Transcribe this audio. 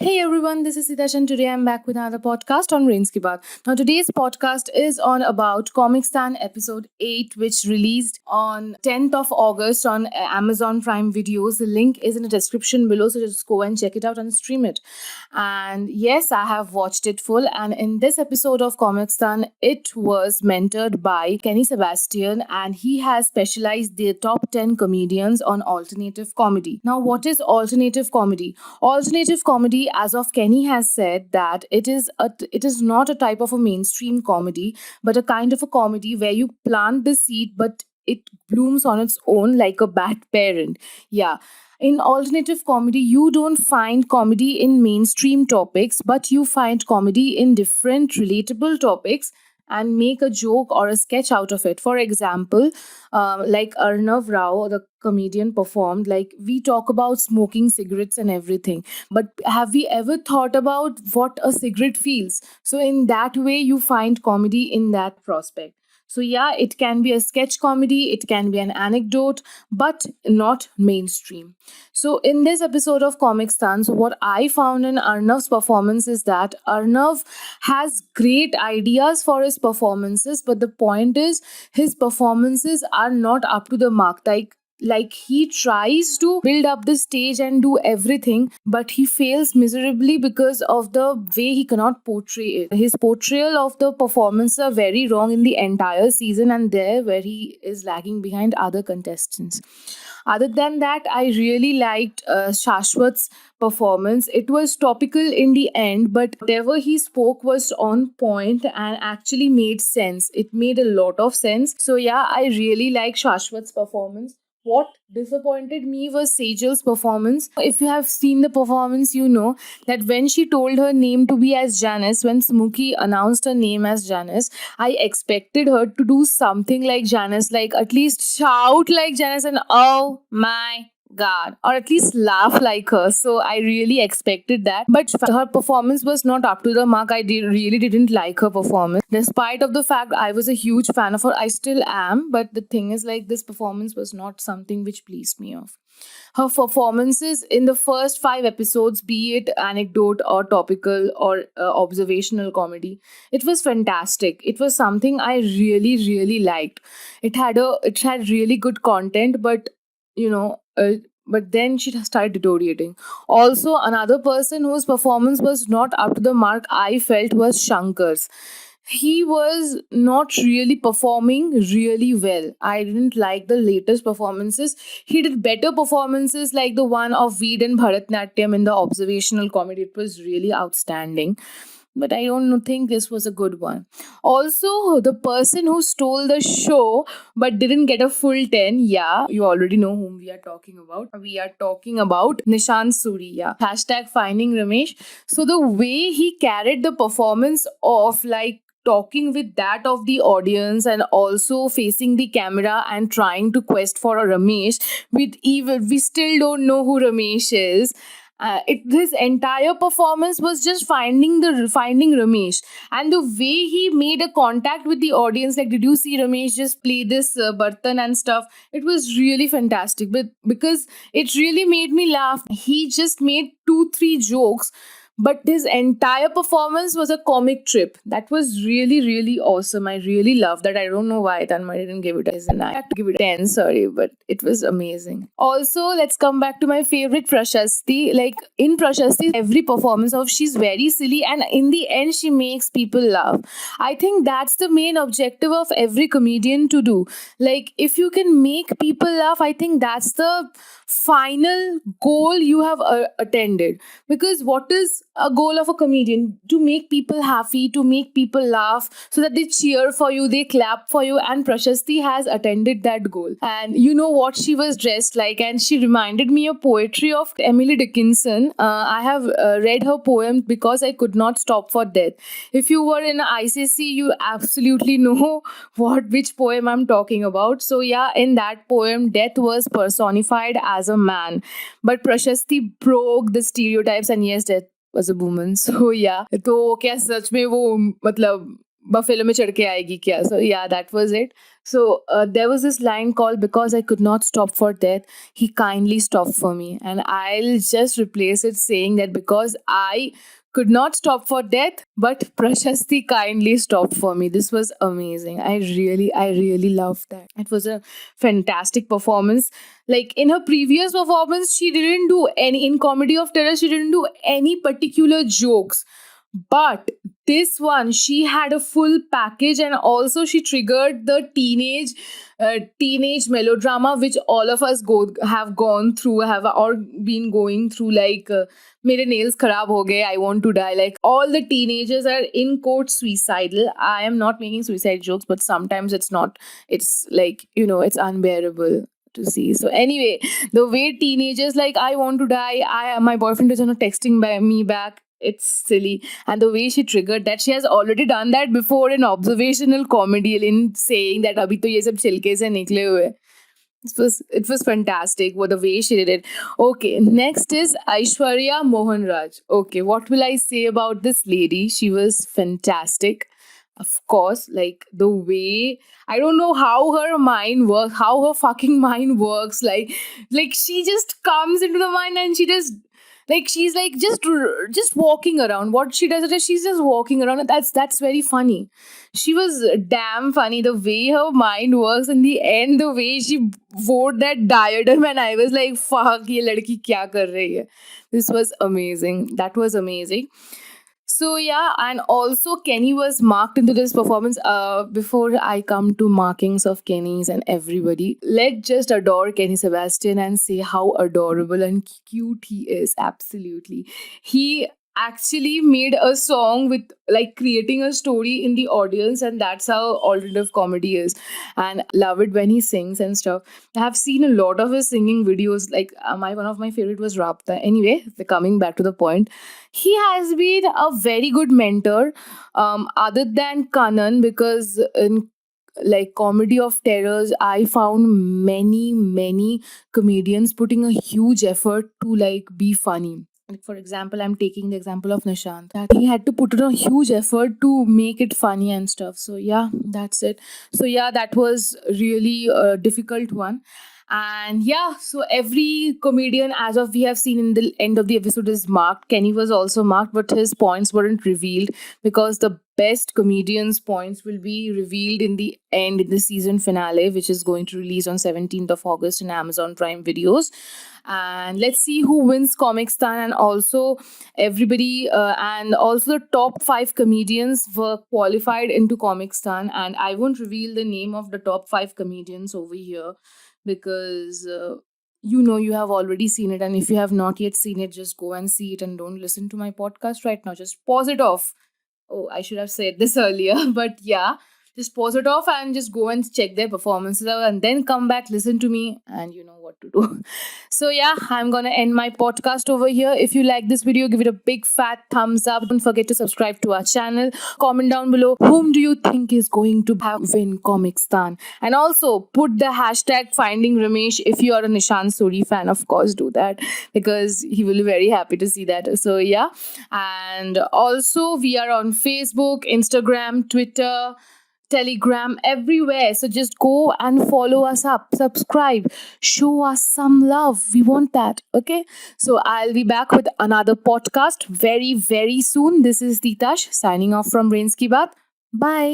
Hey everyone, this is Sitash and today I'm back with another podcast on Rains Ki Baat. Now today's podcast is on about Comic Stan episode 8 which released on 10th of August on Amazon Prime Videos. The link is in the description below, so just go and check it out and stream it. And yes, I have watched it full, and in this episode of Comic Stan it was mentored by Kenny Sebastian, and he has specialized the top 10 comedians on alternative comedy. Now what is alternative comedy? Alternative comedy, as of Kenny has said, that it is not a type of a mainstream comedy, but a kind of a comedy where you plant the seed, but it blooms on its own like a bad parent. Yeah. In alternative comedy, you don't find comedy in mainstream topics, but you find comedy in different relatable topics and make a joke or a sketch out of it. For example, like Arnav Rao, the comedian, performed, like, we talk about smoking cigarettes and everything, but have we ever thought about what a cigarette feels? So in that way you find comedy in that prospect. So yeah, it can be a sketch comedy, it can be an anecdote, but not mainstream. So in this episode of Comic Stance, what I found in Arnav's performance is that Arnav has great ideas for his performances, but the point is his performances are not up to the mark. Like he tries to build up the stage and do everything, but he fails miserably because of the way he cannot portray it. His portrayal of the performance are very wrong in the entire season, and there where he is lagging behind other contestants. Other than that, I really liked Shashwat's performance. It was topical in the end, but whatever he spoke was on point and actually made sense. It made a lot of sense. So yeah, I really like Shashwat's performance. What disappointed me was Sejal's performance. If you have seen the performance, you know that when she told her name to be as Janice, when Smokey announced her name as Janice, I expected her to do something like Janice, like at least shout like Janice and oh my God, or at least laugh like her. So I really expected that. But her performance was not up to the mark. Really didn't like her performance. Despite of the fact I was a huge fan of her, I still am. But the thing is, like, this performance was not something which pleased me off. Her performances in the first 5 episodes, be it anecdote or topical or observational comedy, it was fantastic. It was something I really, really liked. It had really good content, but you know, but then she started deteriorating. Also, another person whose performance was not up to the mark, I felt, was Shankar's. He was not really performing really well. I didn't like the latest performances. He did better performances like the one of Veed and Bharatnatyam in the observational comedy. It was really outstanding. But I don't think this was a good one. Also, the person who stole the show but didn't get a full 10, yeah, you already know whom we are talking about. We are talking about Nishant Suri, yeah. Hashtag finding Ramesh. So the way he carried the performance off, like talking with that of the audience and also facing the camera and trying to quest for a Ramesh, with even we still don't know who Ramesh is. His entire performance was just finding Ramesh, and the way he made a contact with the audience, like, did you see Ramesh just play this Bartan and stuff? It was really fantastic, but because it really made me laugh. He just made 2-3 jokes, but his entire performance was a comic trip. That was really, really awesome. I really loved that. I don't know why Tanmay didn't give it as a 9. I had to give it a 10, sorry, but it was amazing. Also, let's come back to my favorite Prashasti. Like, in Prashasti, every performance of she's very silly, and in the end she makes people laugh. I think that's the main objective of every comedian to do. Like, if you can make people laugh, I think that's the final goal you have attended. Because what is a goal of a comedian? To make people happy, to make people laugh, so that they cheer for you, they clap for you. And Prashasti has attended that goal. And you know what she was dressed like, and she reminded me of poetry of Emily Dickinson. I have read her poem Because I Could Not Stop for Death. If you were in ICC, you absolutely know which poem I'm talking about. So yeah, in that poem, death was personified as a man, but Prashasti broke the stereotypes, and yes, death was a woman. So yeah, तो क्या सच में वो मतलब buffalo में चढ़ के आएगी क्या? So yeah, that was it. So there was this line called "Because I could not stop for death, he kindly stopped for me," and I'll just replace it saying that because I could not stop for death, but Prashasti kindly stopped for me. This was amazing. I really loved that. It was a fantastic performance. Like in her previous performance, she didn't do any, in Comedy of Terror, she didn't do any particular jokes. But this one, she had a full package, and also she triggered the teenage melodrama which all of us have gone through, have or been going through. Like, mere nails kharab ho gaye, I want to die. Like all the teenagers are in quote suicidal. I am not making suicide jokes, but sometimes it's not. It's like, it's unbearable to see. So anyway, the way teenagers like, I want to die, my boyfriend is not texting me back. It's silly. And the way she triggered that, she has already done that before in observational comedy, in saying that abhi to ye sab chilke se nikle hue. It was fantastic what the way she did it. Okay, next is Aishwarya Mohan Raj. Okay, what will I say about this lady? She was fantastic. Of course, like the way, I don't know how her mind works, how her fucking mind works. Like she just comes into the mind and she just, like, she's like just walking around. What she does is she's just walking around, and that's very funny. She was damn funny the way her mind works. In the end, the way she wore that diadem, and I was like, fuck, ye ladki kya kar rahi hai. This was amazing. That was amazing. So yeah, and also Kenny was marked into this performance. Before I come to markings of Kenny's and everybody, let's just adore Kenny Sebastian and say how adorable and cute he is. Absolutely, he actually made a song with, like, creating a story in the audience, and that's how alternative comedy is. And love it when he sings and stuff. I have seen a lot of his singing videos. Like, my one of my favorite was Rapta. Anyway, coming back to the point, he has been a very good mentor, other than Kanan, because in, like, Comedy of Terrors, I found many comedians putting a huge effort to, like, be funny. Like, for example, I'm taking the example of Nishant, that he had to put in a huge effort to make it funny and stuff. So yeah, that's it. So yeah, that was really a difficult one. And yeah, so every comedian, as of we have seen in the end of the episode, is marked. Kenny was also marked, but his points weren't revealed, because the best comedians' points will be revealed in the end, in the season finale, which is going to release on 17th of August in Amazon Prime Videos. And let's see who wins Comic Stan. And also everybody, and also the top 5 comedians were qualified into Comic Stan. And I won't reveal the name of the top 5 comedians over here, because you have already seen it. And if you have not yet seen it, just go and see it, and don't listen to my podcast right now. Just pause it off. Oh, I should have said this earlier, but yeah, just pause it off and just go and check their performances out, and then come back, listen to me, and you know what to do. So yeah, I'm gonna end my podcast over here. If you like this video, give it a big fat thumbs up. Don't forget to subscribe to our channel. Comment down below, whom do you think is going to have win Comic Stan? And also put the hashtag finding Ramesh if you are a Nishant Suri fan. Of course, do that, because he will be very happy to see that. So yeah, and also we are on Facebook, Instagram, Twitter, Telegram, everywhere. So just go and follow us up, subscribe, show us some love. We want that. Okay. So I'll be back with another podcast very, very soon. This is Titash signing off from Brains Ki Baat. Bye.